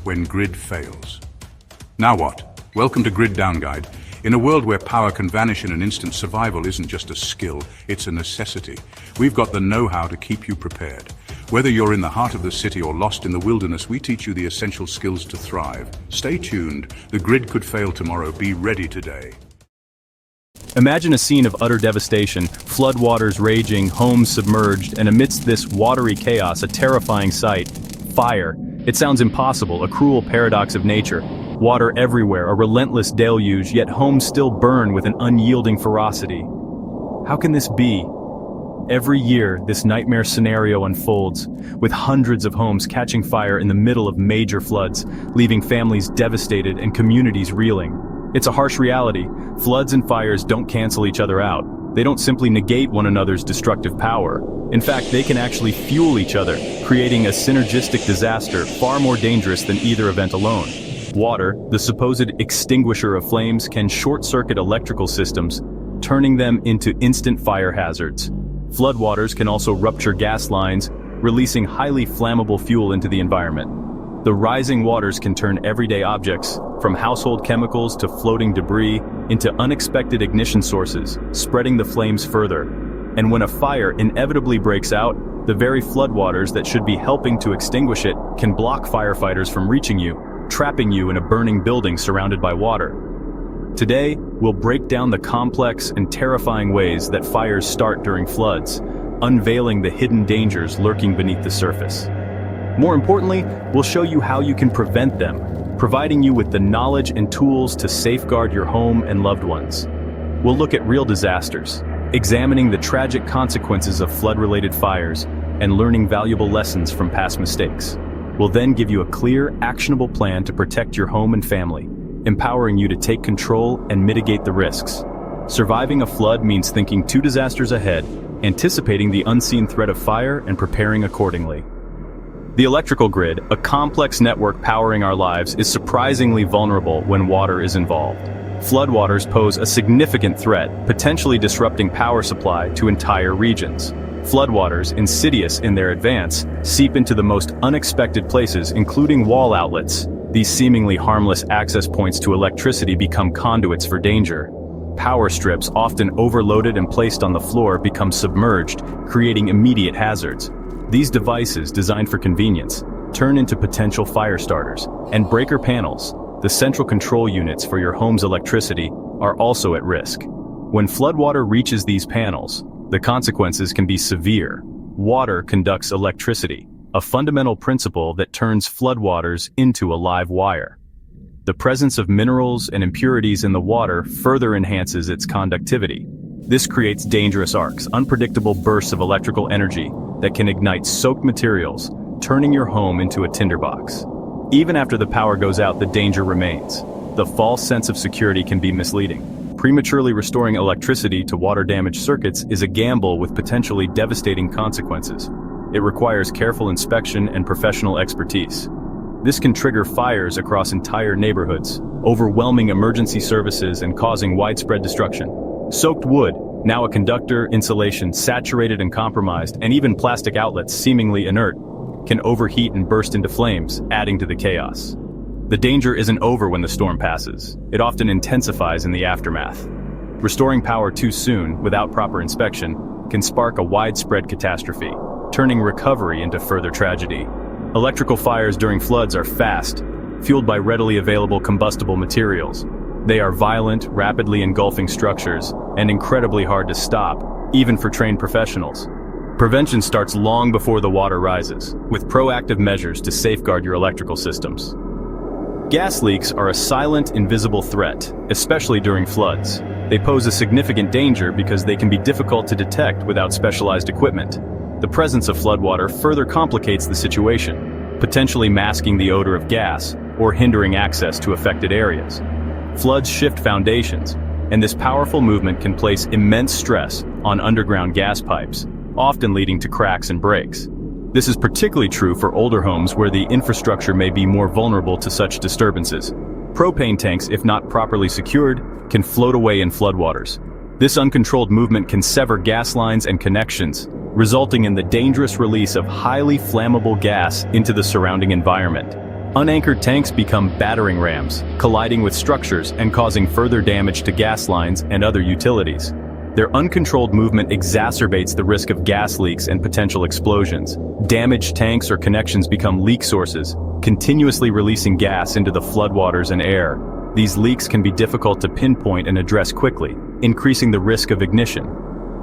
when grid fails. Now what? Welcome to Grid Down Guide. In a world where power can vanish in an instant, survival isn't just a skill, it's a necessity. We've got the know-how to keep you prepared. Whether you're in the heart of the city or lost in the wilderness, we teach you the essential skills to thrive. Stay tuned. The grid could fail tomorrow. Be ready today. Imagine a scene of utter devastation, floodwaters raging, homes submerged, and amidst this watery chaos, a terrifying sight: fire. It sounds impossible, a cruel paradox of nature. Water everywhere, a relentless deluge, yet homes still burn with an unyielding ferocity. How can this be? Every year, this nightmare scenario unfolds, with hundreds of homes catching fire in the middle of major floods, leaving families devastated and communities reeling. It's a harsh reality. Floods and fires don't cancel each other out. They don't simply negate one another's destructive power. In fact, they can actually fuel each other, creating a synergistic disaster far more dangerous than either event alone. Water, the supposed extinguisher of flames, can short-circuit electrical systems, turning them into instant fire hazards. Floodwaters can also rupture gas lines, releasing highly flammable fuel into the environment. The rising waters can turn everyday objects, from household chemicals to floating debris, into unexpected ignition sources, spreading the flames further. And when a fire inevitably breaks out, the very floodwaters that should be helping to extinguish it can block firefighters from reaching you, trapping you in a burning building surrounded by water. Today, we'll break down the complex and terrifying ways that fires start during floods, unveiling the hidden dangers lurking beneath the surface. More importantly, we'll show you how you can prevent them, providing you with the knowledge and tools to safeguard your home and loved ones. We'll look at real disasters, examining the tragic consequences of flood-related fires and learning valuable lessons from past mistakes. We'll then give you a clear, actionable plan to protect your home and family, empowering you to take control and mitigate the risks. Surviving a flood means thinking 2 disasters ahead, anticipating the unseen threat of fire and preparing accordingly. The electrical grid, a complex network powering our lives, is surprisingly vulnerable when water is involved. Floodwaters pose a significant threat, potentially disrupting power supply to entire regions. Floodwaters, insidious in their advance, seep into the most unexpected places, including wall outlets. These seemingly harmless access points to electricity become conduits for danger. Power strips, often overloaded and placed on the floor, become submerged, creating immediate hazards. These devices, designed for convenience, turn into potential fire starters, and breaker panels, the central control units for your home's electricity, are also at risk. When floodwater reaches these panels, the consequences can be severe. Water conducts electricity, a fundamental principle that turns floodwaters into a live wire. The presence of minerals and impurities in the water further enhances its conductivity. This creates dangerous arcs, unpredictable bursts of electrical energy that can ignite soaked materials, turning your home into a tinderbox. Even after the power goes out, the danger remains. The false sense of security can be misleading. Prematurely restoring electricity to water-damaged circuits is a gamble with potentially devastating consequences. It requires careful inspection and professional expertise. This can trigger fires across entire neighborhoods, overwhelming emergency services and causing widespread destruction. Soaked wood, now a conductor, insulation saturated and compromised, and even plastic outlets seemingly inert, can overheat and burst into flames, adding to the chaos. The danger isn't over when the storm passes. It often intensifies in the aftermath. Restoring power too soon, without proper inspection, can spark a widespread catastrophe, turning recovery into further tragedy. Electrical fires during floods are fast, fueled by readily available combustible materials. They are violent, rapidly engulfing structures, and incredibly hard to stop, even for trained professionals. Prevention starts long before the water rises, with proactive measures to safeguard your electrical systems. Gas leaks are a silent, invisible threat, especially during floods. They pose a significant danger because they can be difficult to detect without specialized equipment. The presence of floodwater further complicates the situation, potentially masking the odor of gas or hindering access to affected areas. Floods shift foundations, and this powerful movement can place immense stress on underground gas pipes, often leading to cracks and breaks. This is particularly true for older homes where the infrastructure may be more vulnerable to such disturbances. Propane tanks, if not properly secured, can float away in floodwaters. This uncontrolled movement can sever gas lines and connections, resulting in the dangerous release of highly flammable gas into the surrounding environment. Unanchored tanks become battering rams, colliding with structures and causing further damage to gas lines and other utilities. Their uncontrolled movement exacerbates the risk of gas leaks and potential explosions. Damaged tanks or connections become leak sources, continuously releasing gas into the floodwaters and air. These leaks can be difficult to pinpoint and address quickly, increasing the risk of ignition.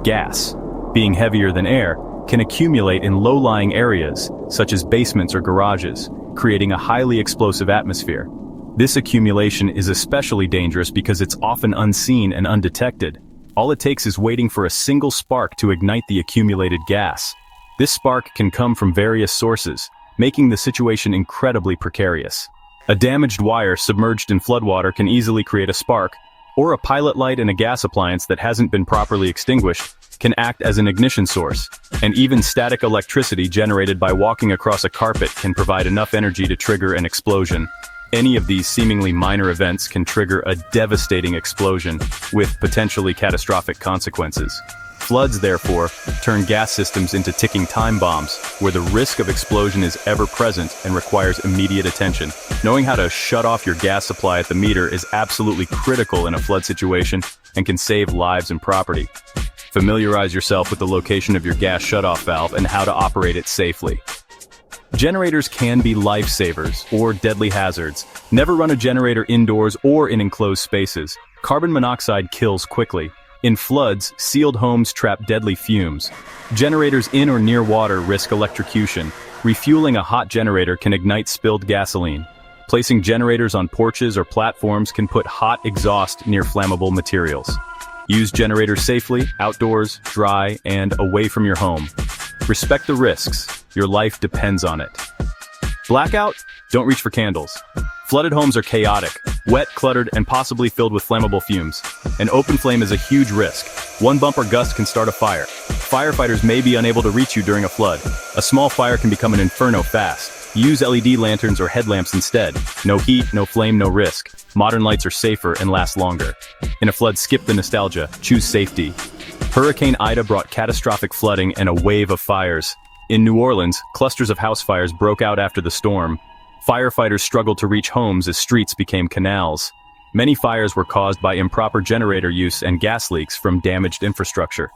Gas, being heavier than air, can accumulate in low-lying areas, such as basements or garages, creating a highly explosive atmosphere. This accumulation is especially dangerous because it's often unseen and undetected. All it takes is waiting for a single spark to ignite the accumulated gas. This spark can come from various sources, making the situation incredibly precarious. A damaged wire submerged in floodwater can easily create a spark, or a pilot light in a gas appliance that hasn't been properly extinguished can act as an ignition source, and even static electricity generated by walking across a carpet can provide enough energy to trigger an explosion. Any of these seemingly minor events can trigger a devastating explosion with potentially catastrophic consequences. Floods, therefore, turn gas systems into ticking time bombs, where the risk of explosion is ever present and requires immediate attention. Knowing how to shut off your gas supply at the meter is absolutely critical in a flood situation and can save lives and property. Familiarize yourself with the location of your gas shutoff valve and how to operate it safely. Generators can be lifesavers or deadly hazards. Never run a generator indoors or in enclosed spaces. Carbon monoxide kills quickly. In floods, sealed homes trap deadly fumes. Generators in or near water risk electrocution. Refueling a hot generator can ignite spilled gasoline. Placing generators on porches or platforms can put hot exhaust near flammable materials. Use generators safely, outdoors, dry, and away from your home. Respect the risks. Your life depends on it. Blackout? Don't reach for candles. Flooded homes are chaotic, wet, cluttered, and possibly filled with flammable fumes. An open flame is a huge risk. One bump or gust can start a fire. Firefighters may be unable to reach you during a flood. A small fire can become an inferno fast. Use LED lanterns or headlamps instead. No heat, no flame, no risk. Modern lights are safer and last longer. In a flood, skip the nostalgia. Choose safety. Hurricane Ida brought catastrophic flooding and a wave of fires. In New Orleans, clusters of house fires broke out after the storm. Firefighters struggled to reach homes as streets became canals. Many fires were caused by improper generator use and gas leaks from damaged infrastructure.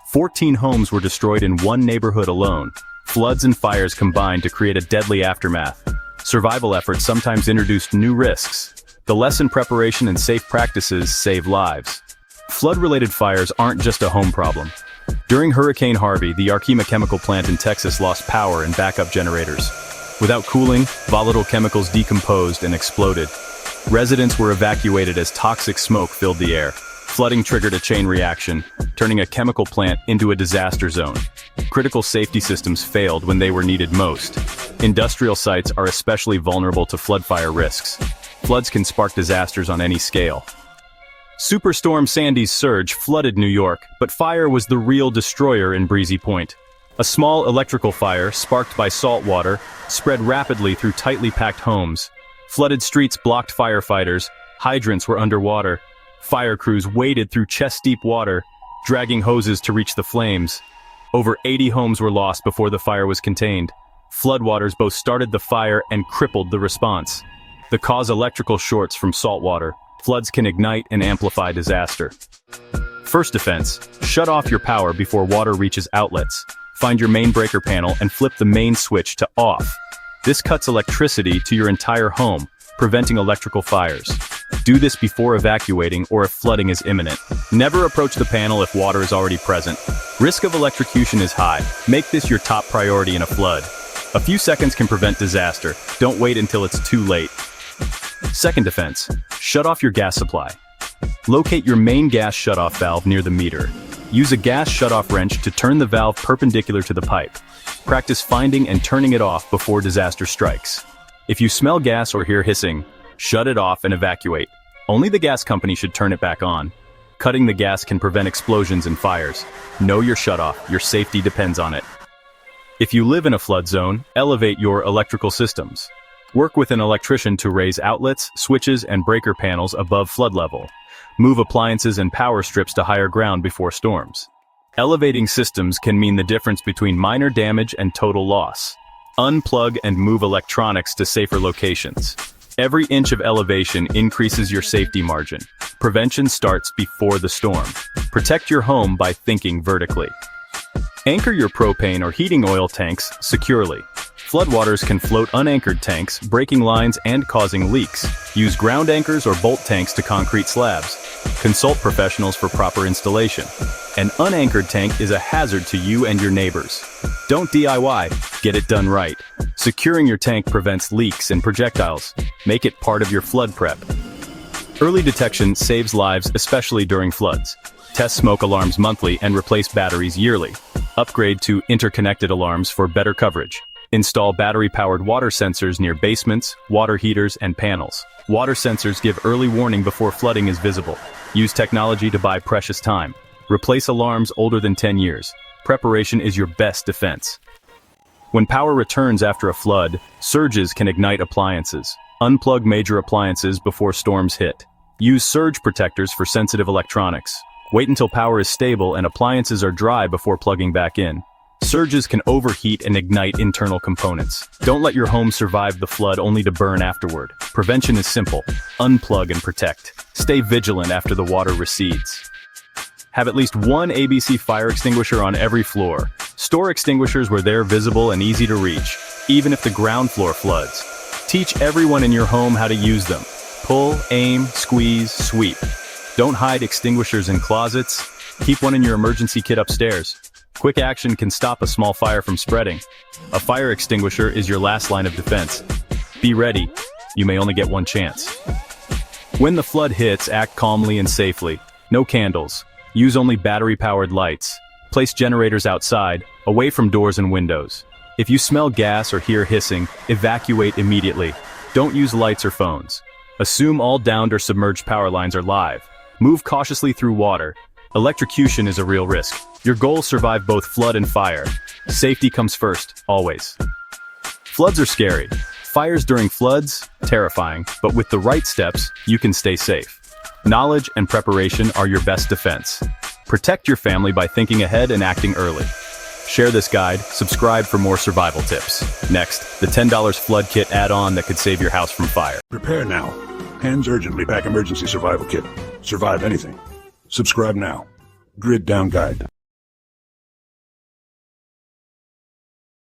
14 homes were destroyed in one neighborhood alone. Floods and fires combined to create a deadly aftermath. Survival efforts sometimes introduced new risks. The lesson: preparation and safe practices save lives. Flood-related fires aren't just a home problem. During Hurricane Harvey, the Arkema chemical plant in Texas lost power and backup generators. Without cooling, volatile chemicals decomposed and exploded. Residents were evacuated as toxic smoke filled the air. Flooding triggered a chain reaction, turning a chemical plant into a disaster zone. Critical safety systems failed when they were needed most. Industrial sites are especially vulnerable to flood fire risks. Floods can spark disasters on any scale. Superstorm Sandy's surge flooded New York, but fire was the real destroyer in Breezy Point. A small electrical fire, sparked by salt water, spread rapidly through tightly packed homes. Flooded streets blocked firefighters, hydrants were underwater. Fire crews waded through chest-deep water, dragging hoses to reach the flames. Over 80 homes were lost before the fire was contained. Floodwaters both started the fire and crippled the response. The cause: electrical shorts from salt water. Floods can ignite and amplify disaster. First defense: shut off your power before water reaches outlets. Find your main breaker panel and flip the main switch to off. This cuts electricity to your entire home, preventing electrical fires. Do this before evacuating or if flooding is imminent. Never approach the panel if water is already present. Risk of electrocution is high. Make this your top priority in a flood. A few seconds can prevent disaster. Don't wait until it's too late. Second defense: shut off your gas supply. Locate your main gas shutoff valve near the meter. Use a gas shutoff wrench to turn the valve perpendicular to the pipe. Practice finding and turning it off before disaster strikes. If you smell gas or hear hissing, shut it off and evacuate. Only the gas company should turn it back on. Cutting the gas can prevent explosions and fires. Know your shutoff. Your safety depends on it. If you live in a flood zone, elevate your electrical systems. Work with an electrician to raise outlets, switches, and breaker panels above flood level. Move appliances and power strips to higher ground before storms. Elevating systems can mean the difference between minor damage and total loss. Unplug and move electronics to safer locations. Every inch of elevation increases your safety margin. Prevention starts before the storm. Protect your home by thinking vertically. Anchor your propane or heating oil tanks securely. Floodwaters can float unanchored tanks, breaking lines and causing leaks. Use ground anchors or bolt tanks to concrete slabs. Consult professionals for proper installation. An unanchored tank is a hazard to you and your neighbors. Don't DIY, get it done right. Securing your tank prevents leaks and projectiles. Make it part of your flood prep. Early detection saves lives, especially during floods. Test smoke alarms monthly and replace batteries yearly. Upgrade to interconnected alarms for better coverage. Install battery-powered water sensors near basements, water heaters, and panels. Water sensors give early warning before flooding is visible. Use technology to buy precious time. Replace alarms older than 10 years. Preparation is your best defense. When power returns after a flood, surges can ignite appliances. Unplug major appliances before storms hit. Use surge protectors for sensitive electronics. Wait until power is stable and appliances are dry before plugging back in. Surges can overheat and ignite internal components. Don't let your home survive the flood only to burn afterward. Prevention is simple. Unplug and protect. Stay vigilant after the water recedes. Have at least one ABC fire extinguisher on every floor. Store extinguishers where they're visible and easy to reach, even if the ground floor floods. Teach everyone in your home how to use them. Pull, aim, squeeze, sweep. Don't hide extinguishers in closets. Keep one in your emergency kit upstairs. Quick action can stop a small fire from spreading. A fire extinguisher is your last line of defense. Be ready. You may only get one chance. When the flood hits, act calmly and safely. No candles. Use only battery-powered lights. Place generators outside, away from doors and windows. If you smell gas or hear hissing, evacuate immediately. Don't use lights or phones. Assume all downed or submerged power lines are live. Move cautiously through water. Electrocution is a real risk. Your goals survive both flood and fire. Safety comes first, always. Floods are scary. Fires during floods, terrifying, but with the right steps, you can stay safe. Knowledge and preparation are your best defense. Protect your family by thinking ahead and acting early. Share this guide, subscribe for more survival tips. Next, the $10 flood kit add-on that could save your house from fire. Prepare now. Hands urgently pack emergency survival kit. Survive anything. Subscribe now. Grid Down Guide.